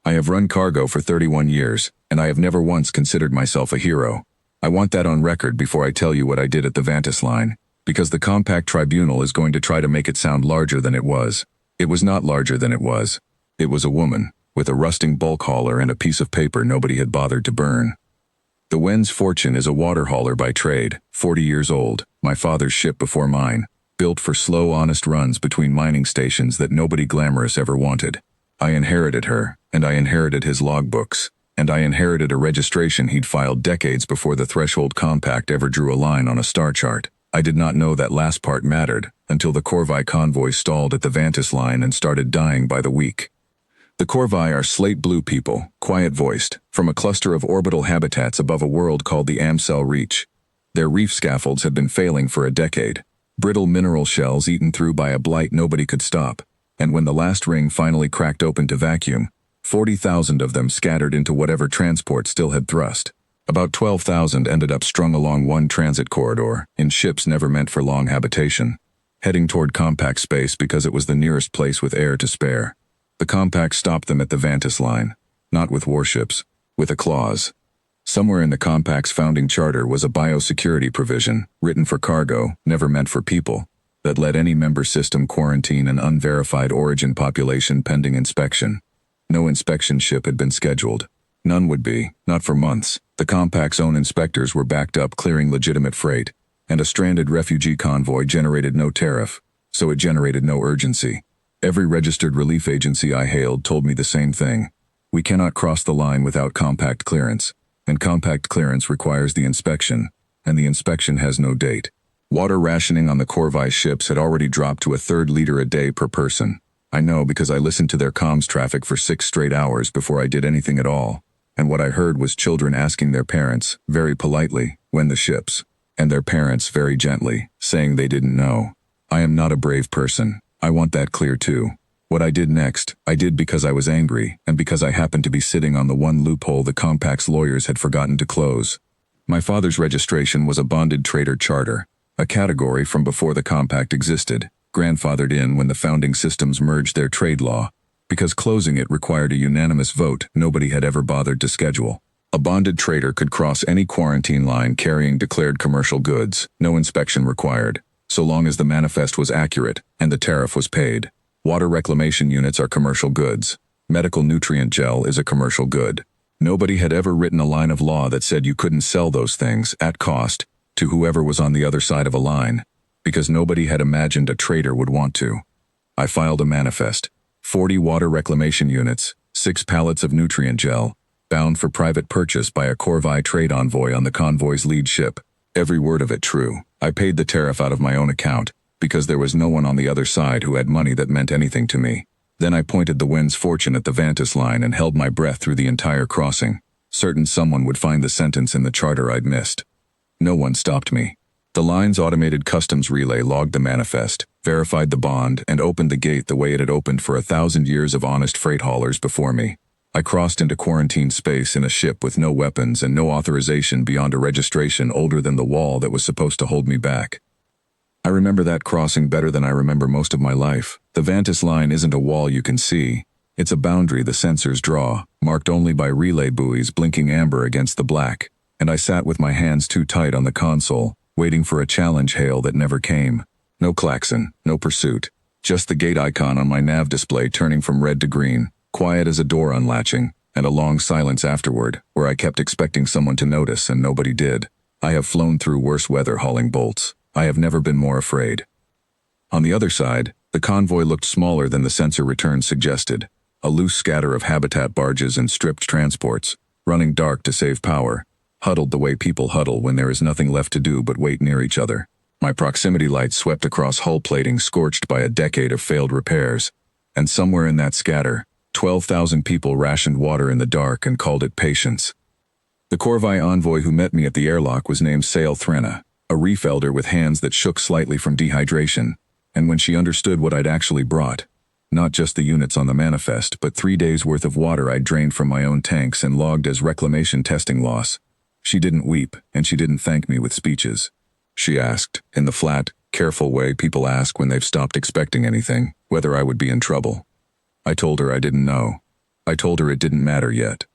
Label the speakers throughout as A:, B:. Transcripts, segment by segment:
A: I have run cargo for 31 years, and I have never once considered myself a hero. I want that on record before I tell you what I did at the Vantis line, because the compact tribunal is going to try to make it sound larger than it was. It was not larger than it was. It was a woman, with a rusting bulk hauler and a piece of paper nobody had bothered to burn. The Wen's Fortune is a water hauler by trade, 40 years old, my father's ship before mine, built for slow, honest runs between mining stations that nobody glamorous ever wanted. I inherited her, and I inherited his logbooks, and I inherited a registration he'd filed decades before the Threshold Compact ever drew a line on a star chart. I did not know that last part mattered, until the Corvi convoy stalled at the Vantis line and started dying by the week. The Corvi are slate blue people, quiet-voiced, from a cluster of orbital habitats above a world called the Amsel Reach. Their reef scaffolds had been failing for a decade, brittle mineral shells eaten through by a blight nobody could stop, and when the last ring finally cracked open to vacuum, 40,000 of them scattered into whatever transport still had thrust. About 12,000 ended up strung along one transit corridor, in ships never meant for long habitation, heading toward compact space because it was the nearest place with air to spare. The compact stopped them at the Vantis line, not with warships, with a clause. Somewhere in the compact's founding charter was a biosecurity provision, written for cargo, never meant for people, that let any member system quarantine an unverified origin population pending inspection. No inspection ship had been scheduled. None would be, not for months. The compact's own inspectors were backed up clearing legitimate freight, and a stranded refugee convoy generated no tariff, so it generated no urgency. Every registered relief agency I hailed told me the same thing. We cannot cross the line without compact clearance, and compact clearance requires the inspection, and the inspection has no date. Water rationing on the Corvi ships had already dropped to a third liter a day per person. I know because I listened to their comms traffic for 6 straight hours before I did anything at all, and what I heard was children asking their parents, very politely, when the ships, and their parents very gently, saying they didn't know. I am not a brave person. I want that clear too. What I did next, I did because I was angry, and because I happened to be sitting on the one loophole the compact's lawyers had forgotten to close. My father's registration was a bonded trader charter, a category from before the compact existed, grandfathered in when the founding systems merged their trade law, because closing it required a unanimous vote nobody had ever bothered to schedule. A bonded trader could cross any quarantine line carrying declared commercial goods, no inspection required, so long as the manifest was accurate and the tariff was paid. Water reclamation units are commercial goods. Medical nutrient gel is a commercial good. Nobody had ever written a line of law that said you couldn't sell those things, at cost, to whoever was on the other side of a line, because nobody had imagined a trader would want to. I filed a manifest. 40 water reclamation units, 6 pallets of nutrient gel, bound for private purchase by a Corvi trade envoy on the convoy's lead ship. Every word of it true. I paid the tariff out of my own account, because there was no one on the other side who had money that meant anything to me. Then I pointed the Wen's Fortune at the Vantis line and held my breath through the entire crossing, certain someone would find the sentence in the charter I'd missed. No one stopped me. The line's automated customs relay logged the manifest, verified the bond, and opened the gate the way it had opened for 1,000 years of honest freight haulers before me. I crossed into quarantine space in a ship with no weapons and no authorization beyond a registration older than the wall that was supposed to hold me back. I remember that crossing better than I remember most of my life. The Vantis line isn't a wall you can see. It's a boundary the sensors draw, marked only by relay buoys blinking amber against the black, and I sat with my hands too tight on the console, waiting for a challenge hail that never came. No klaxon, no pursuit, just the gate icon on my nav display turning from red to green, quiet as a door unlatching, and a long silence afterward, where I kept expecting someone to notice and nobody did. I have flown through worse weather hauling bolts. I have never been more afraid. On the other side, the convoy looked smaller than the sensor returns suggested, a loose scatter of habitat barges and stripped transports, running dark to save power, huddled the way people huddle when there is nothing left to do but wait near each other. My proximity lights swept across hull plating scorched by a decade of failed repairs, and somewhere in that scatter, 12,000 people rationed water in the dark and called it patience. The Corvi envoy who met me at the airlock was named Sail Threnna, a reef elder with hands that shook slightly from dehydration, and when she understood what I'd actually brought, not just the units on the manifest, but 3 days' worth of water I'd drained from my own tanks and logged as reclamation testing loss, she didn't weep, and she didn't thank me with speeches. She asked, in the flat, careful way people ask when they've stopped expecting anything, whether I would be in trouble. I told her I didn't know. I told her it didn't matter yet.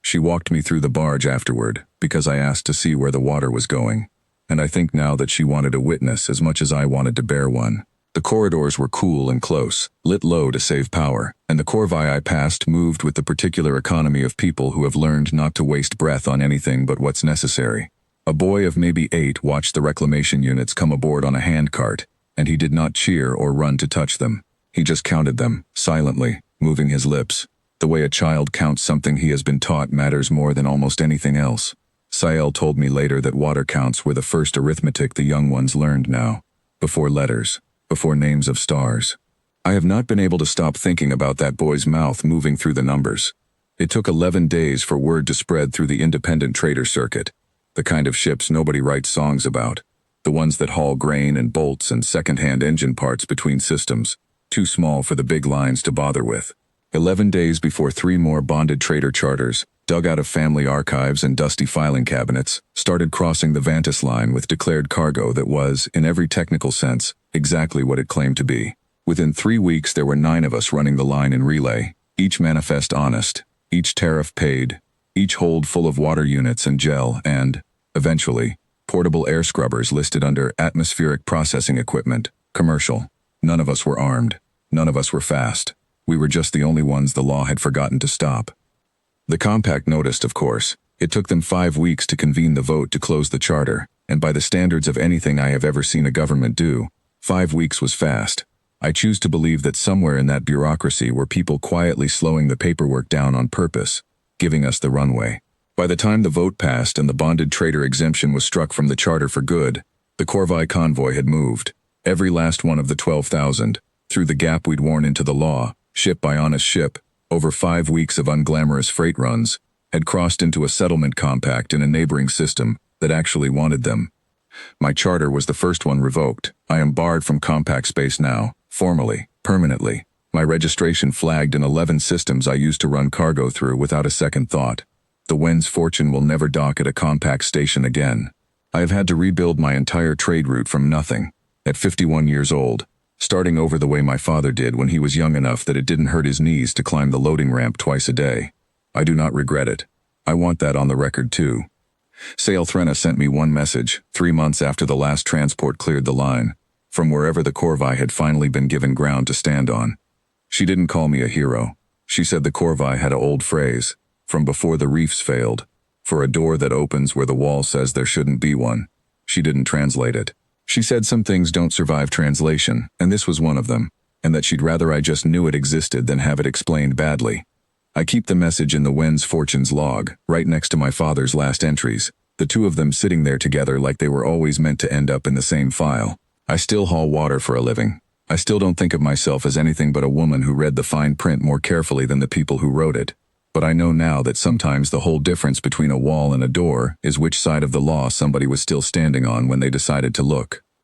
A: She walked me through the barge afterward, because I asked to see where the water was going. And I think now that she wanted a witness as much as I wanted to bear one. The corridors were cool and close, lit low to save power, and the corvée I passed moved with the particular economy of people who have learned not to waste breath on anything but what's necessary. A boy of maybe 8 watched the reclamation units come aboard on a handcart, and he did not cheer or run to touch them. He just counted them, silently, moving his lips. The way a child counts something he has been taught matters more than almost anything else. Sael told me later that water counts were the first arithmetic the young ones learned now. Before letters, before names of stars. I have not been able to stop thinking about that boy's mouth moving through the numbers. It took 11 days for word to spread through the independent trader circuit. The kind of ships nobody writes songs about. The ones that haul grain and bolts and second-hand engine parts between systems, too small for the big lines to bother with. 11 days before 3 more bonded trader charters, dug out of family archives and dusty filing cabinets, started crossing the Vantis line with declared cargo that was, in every technical sense, exactly what it claimed to be. Within 3 weeks there were 9 of us running the line in relay, each manifest honest, each tariff paid, each hold full of water units and gel and, eventually, portable air scrubbers listed under atmospheric processing equipment, commercial. None of us were armed. None of us were fast. We were just the only ones the law had forgotten to stop. The compact noticed, of course. It took them 5 weeks to convene the vote to close the charter, and by the standards of anything I have ever seen a government do, 5 weeks was fast. I choose to believe that somewhere in that bureaucracy were people quietly slowing the paperwork down on purpose, giving us the runway. By the time the vote passed and the bonded trader exemption was struck from the charter for good, the corvée convoy had moved, every last one of the 12,000, through the gap we'd worn into the law, ship by honest ship, over 5 weeks of unglamorous freight runs, had crossed into a settlement compact in a neighboring system that actually wanted them. My charter was the first one revoked. I am barred from compact space now, formally, permanently. My registration flagged in 11 systems I used to run cargo through without a second thought. The Wen's fortune will never dock at a compact station again. I have had to rebuild my entire trade route from nothing, at 51 years old, starting over the way my father did when he was young enough that it didn't hurt his knees to climb the loading ramp twice a day. I do not regret it. I want that on the record too. Sael Threna sent me one message, 3 months after the last transport cleared the line, from wherever the corvée had finally been given ground to stand on. She didn't call me a hero. She said the corvée had an old phrase, from before the reefs failed, for a door that opens where the wall says there shouldn't be one. She didn't translate it. She said some things don't survive translation, and this was one of them, and that she'd rather I just knew it existed than have it explained badly. I keep the message in the Wen's Fortunes log, right next to my father's last entries, the two of them sitting there together like they were always meant to end up in the same file. I still haul water for a living. I still don't think of myself as anything but a woman who read the fine print more carefully than the people who wrote it. But I know now that sometimes the whole difference between a wall and a door is which side of the law somebody was still standing on when they decided to look.